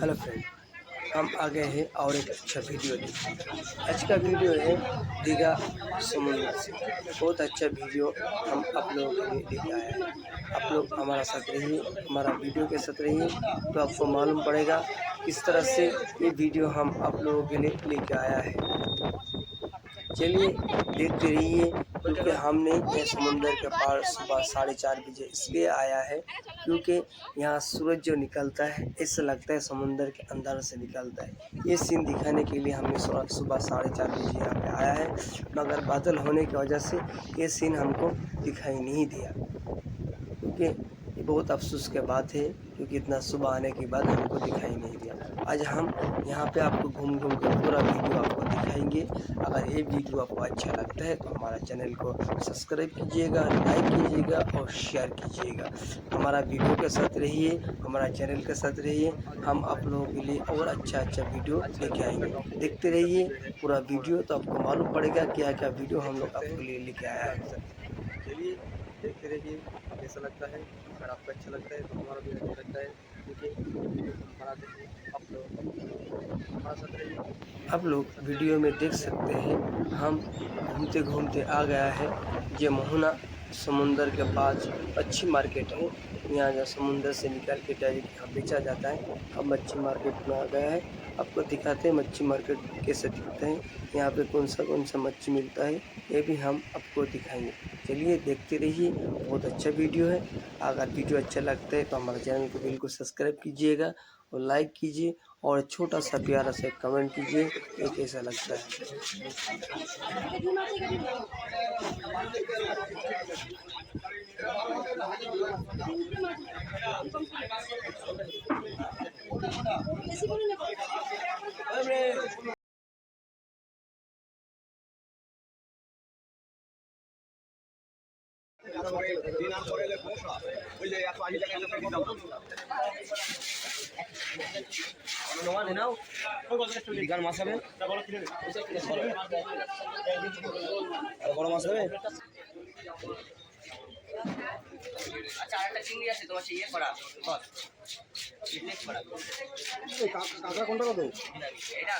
Hello friend, हम आ गए हैं और एक अच्छा वीडियो लेके। आज का वीडियो है दीघा समुंदर से। बहुत अच्छा वीडियो हम आप लोगों के लिए लेके आया है। आप लोग हमारा साथ रहिए, हमारा वीडियो के साथ रहिए, तो आपको मालूम पड़ेगा किस तरह से ये वीडियो हम आप लोगों के लिए लेके आया है। चलिए देखते रहिए, क्योंकि हमने ये समुंदर के पार सुबह 4:30 बजे इसलिए आया है क्योंकि यहाँ सूरज जो निकलता है ऐसा लगता है समुंदर के अंदर से निकलता है। ये सीन दिखाने के लिए हमने सुबह 4:30 बजे यहाँ पे आया है, मगर बादल होने की वजह से ये सीन हमको दिखाई नहीं दिया, क्योंकि ये बहुत अफसोस की बात है, क्योंकि इतना सुबह आने के बाद हमको दिखाई नहीं दिया। आज हम यहाँ पे आपको घूम घूम कर पूरा वीडियो आपको दिखाएंगे। अगर ये वीडियो आपको अच्छा लगता है तो हमारा चैनल को सब्सक्राइब कीजिएगा, लाइक कीजिएगा और शेयर कीजिएगा। हमारा वीडियो के साथ रहिए, हमारा चैनल के साथ रहिए। हम आप लोगों के लिए और अच्छा अच्छा वीडियो लेके आएंगे। देखते रहिए पूरा वीडियो, तो आपको मालूम पड़ेगा क्या क्या वीडियो हम लोग आपके लिए लेके आया है। चलिए देखते रहिए कैसा लगता है। अगर आपको अच्छा लगता है तो हमारा भी अच्छा लगता है, क्योंकि वीडियो हम बनाते हैं आप लोग हमारा साथ रहिए। आप लोग वीडियो में देख सकते हैं हम घूमते घूमते आ गया है ये मोहना समुंदर के पास मच्छी मार्केट है। यहाँ जो समुंदर से निकाल के डायरेक्ट यहाँ बेचा जाता है। हम मच्छी मार्केट में आ गया है, आपको दिखाते हैं मच्छी मार्केट कैसे दिखता है, यहाँ पे कौन सा मच्छी मिलता है ये भी हम आपको दिखाएंगे। चलिए देखते रहिए, बहुत अच्छा वीडियो है। अगर वीडियो अच्छा लगता है तो हमारे चैनल को बिल्कुल सब्सक्राइब कीजिएगा और लाइक कीजिए और छोटा सा प्यारा सा कमेंट कीजिए ये कैसा लगता है। দীঘার মাছ হবে, বড় মাছ হবে। আচ্ছা, আরেকটা চিংড়ি আছে তোমার সেই ইয়ে করা কাঁকড়া কোনটা কত? এটা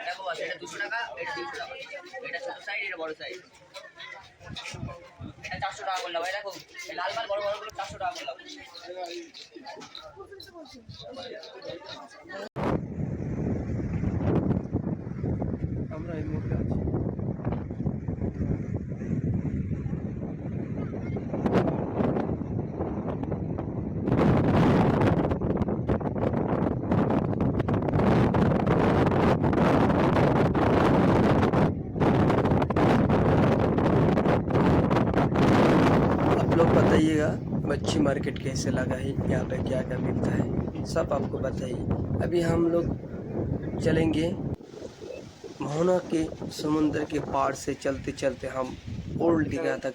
দেখো আছে, এটা 200 টাকা, এটা 300 টাকা, এটা ছোট সাইজ, এটা বড় সাইজ। এটা 400 টাকা করলাম। এই দেখো এই লাল লাল বড় বড়গুলো 400 টাকা করলাম। আমরা এই মুহূর্তে আছি लोग। बताइएगा मच्छी मार्केट कैसे लगा है, यहाँ पे क्या क्या मिलता है सब आपको बताइए। अभी हम लोग चलेंगे मोहना के समुंदर के पार से चलते चलते हम ओल्ड दीघा तक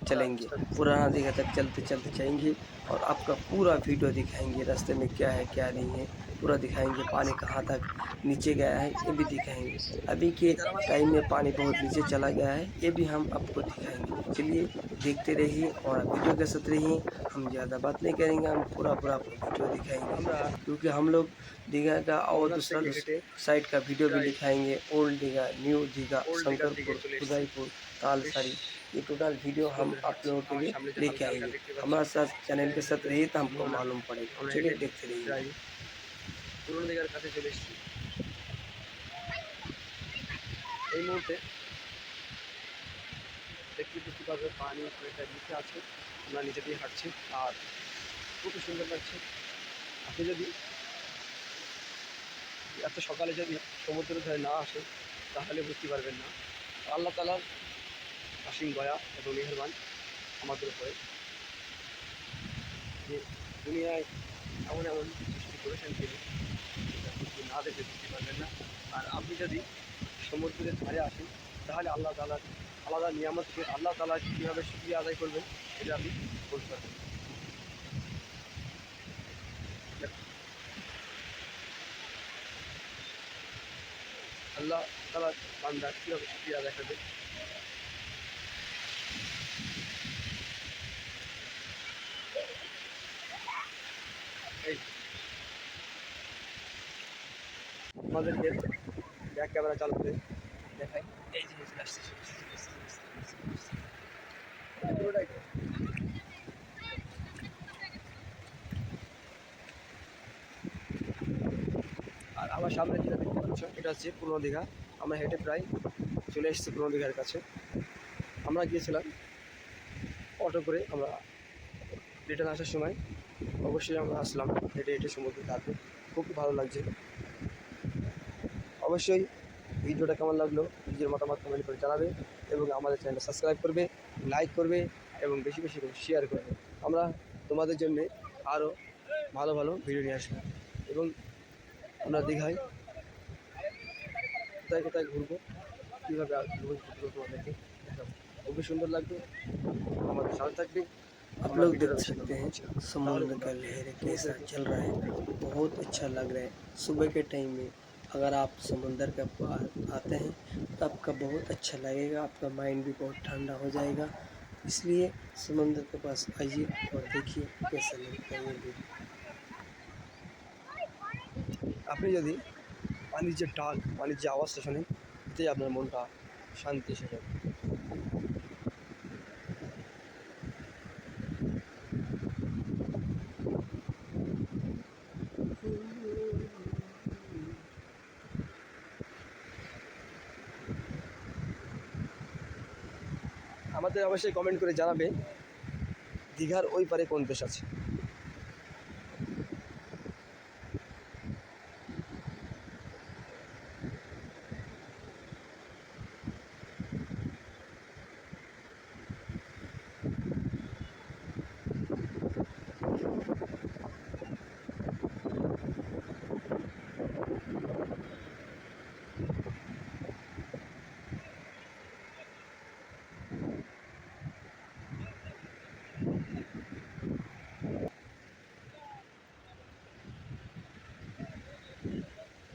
चलेंगे, पुराना दीघा तक चलते चलते जाएंगे और आपका पूरा वीडियो दिखाएंगे। रास्ते में क्या है क्या नहीं है पूरा दिखाएंगे। पानी कहाँ तक नीचे गया है ये भी दिखाएंगे। अभी के टाइम में पानी बहुत नीचे चला गया है, ये भी हम आपको दिखाएंगे। चलिए देखते रहिए और वीडियो के साथ रहिए। हम ज़्यादा बात नहीं करेंगे, हम पूरा आपको वीडियो दिखाएंगे, क्योंकि हम लोग दीघा का और दूसरा साइड का वीडियो भी दिखाएंगे। ओल्ड दीघा, न्यू दीघा, शंकरपुर, उदयपुर, तालसारी, ये टोटल वीडियो हम आप लोगों के लिए लेके आएंगे। हमारे साथ चैनल के साथ रहिए तो हमको मालूम पड़ेगा। चलिए देखते रहिए। পুরনো দিঘার কাছে চলে এসেছি এই মুহূর্তে। দেখতে পাবে পানি অনেকটা নিচে আছে, আমরা নিচে দিয়ে হাঁটছি আর খুবই সুন্দর লাগছে। আপনি যদি এত সকালে যদি সমুদ্রের ধারে না আসেন তাহলে বুঝতে পারবেন না আল্লাহ তাআলার অসীম দয়া এবং মেহেরবান আমাদের উপরে, যে দুনিয়ায় এমন এমন সৃষ্টি করেছেন তিনি, যদি না দেখে বুঝতে পারবেন না। আর আপনি যদি সমুদ্রের ধারে আসেন তাহলে আল্লাহ তাআলার আলাদা নিয়ামতকে আল্লাহ তাআলা কীভাবে শুকরিয়া আদায় করবেন এটা আপনি বলতে পারবেন। আল্লাহ তাআলার বান্দা কীভাবে শুকরিয়া আদায় করবে। এই আমাদেরকে ব্যাক ক্যামেরা চালু করে দেখাই। এই যে চলে আসছে পুরোটাই। আর আমার সামনে যেটা দেখতে পাচ্ছ এটা হচ্ছে পুরনো দীঘা। আমরা হেঁটে প্রায় চলে এসেছি পুরনো দীঘার কাছে। আমরা গিয়েছিলাম অটো করে। আমরা রিটার্ন আসার সময় অবশ্যই আমরা আসলাম হেঁটে হেঁটে সমুদ্রে ঘাটে। খুব ভালো লাগছে। অবশ্যই ভিডিওটা কেমন লাগলো নিজের মতামত কমেন্ট করে জানাবে এবং আমাদের চ্যানেলটা সাবস্ক্রাইব করবে, লাইক করবে এবং বেশি বেশি করে শেয়ার করবে। আমরা তোমাদের জন্যে আরও ভালো ভালো ভিডিও নিয়ে আসবো এবং আমরা দীঘায় কোথায় কোথায় ঘুরবো, কীভাবে ঘুরবো তোমাদেরকে দেখাবো। খুবই সুন্দর লাগবে, আমাদের সাথে থাকবে। आप আমরা लोग देख ভিডিওটা বেশি सकते লম্বা हैं করছি না, তাহলে समुद्र তোমরা का लहरें कैसा সমুদ্রের चल रहा है। बहुत अच्छा लग रहा है। सुबह के टाइम में अगर आप समुंदर के पार आते हैं तो आपका बहुत अच्छा लगेगा, आपका माइंड भी बहुत ठंडा हो जाएगा। इसलिए समुंदर के पास आइए और देखिए कैसा लगता है ये वीडियो। আপনি যদি পানির যে টান, পানির যে আওয়াজটা শোনেন, এতেই আপনার মনটা শান্তি এসে যাবে। আমাদের অবশ্যই কমেন্ট করে জানাবে দীঘার ওই পারে কোন দেশ আছে।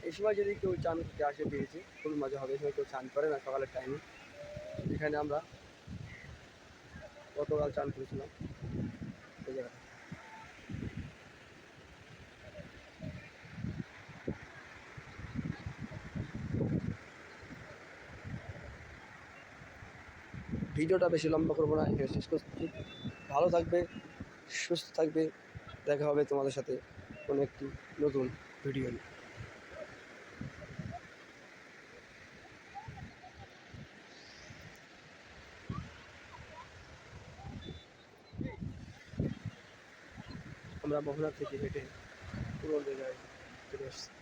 এই সময় যদি কেউ চান করতে আসে পেয়েছে খুবই মজা হবে। এই সময় কেউ চান করে না সকালের টাইমে। এখানে আমরা গতকাল চান করেছিলাম এই জায়গায়। ভিডিওটা বেশি লম্বা করবো না, এখানে শেষ করছি। ভালো থাকবে, সুস্থ থাকবে। দেখা হবে তোমাদের সাথে কোনো একটি নতুন ভিডিও নিয়ে। আমরা মোহনা থেকে হেঁটে পুরো জায়গায় চলে এসেছি।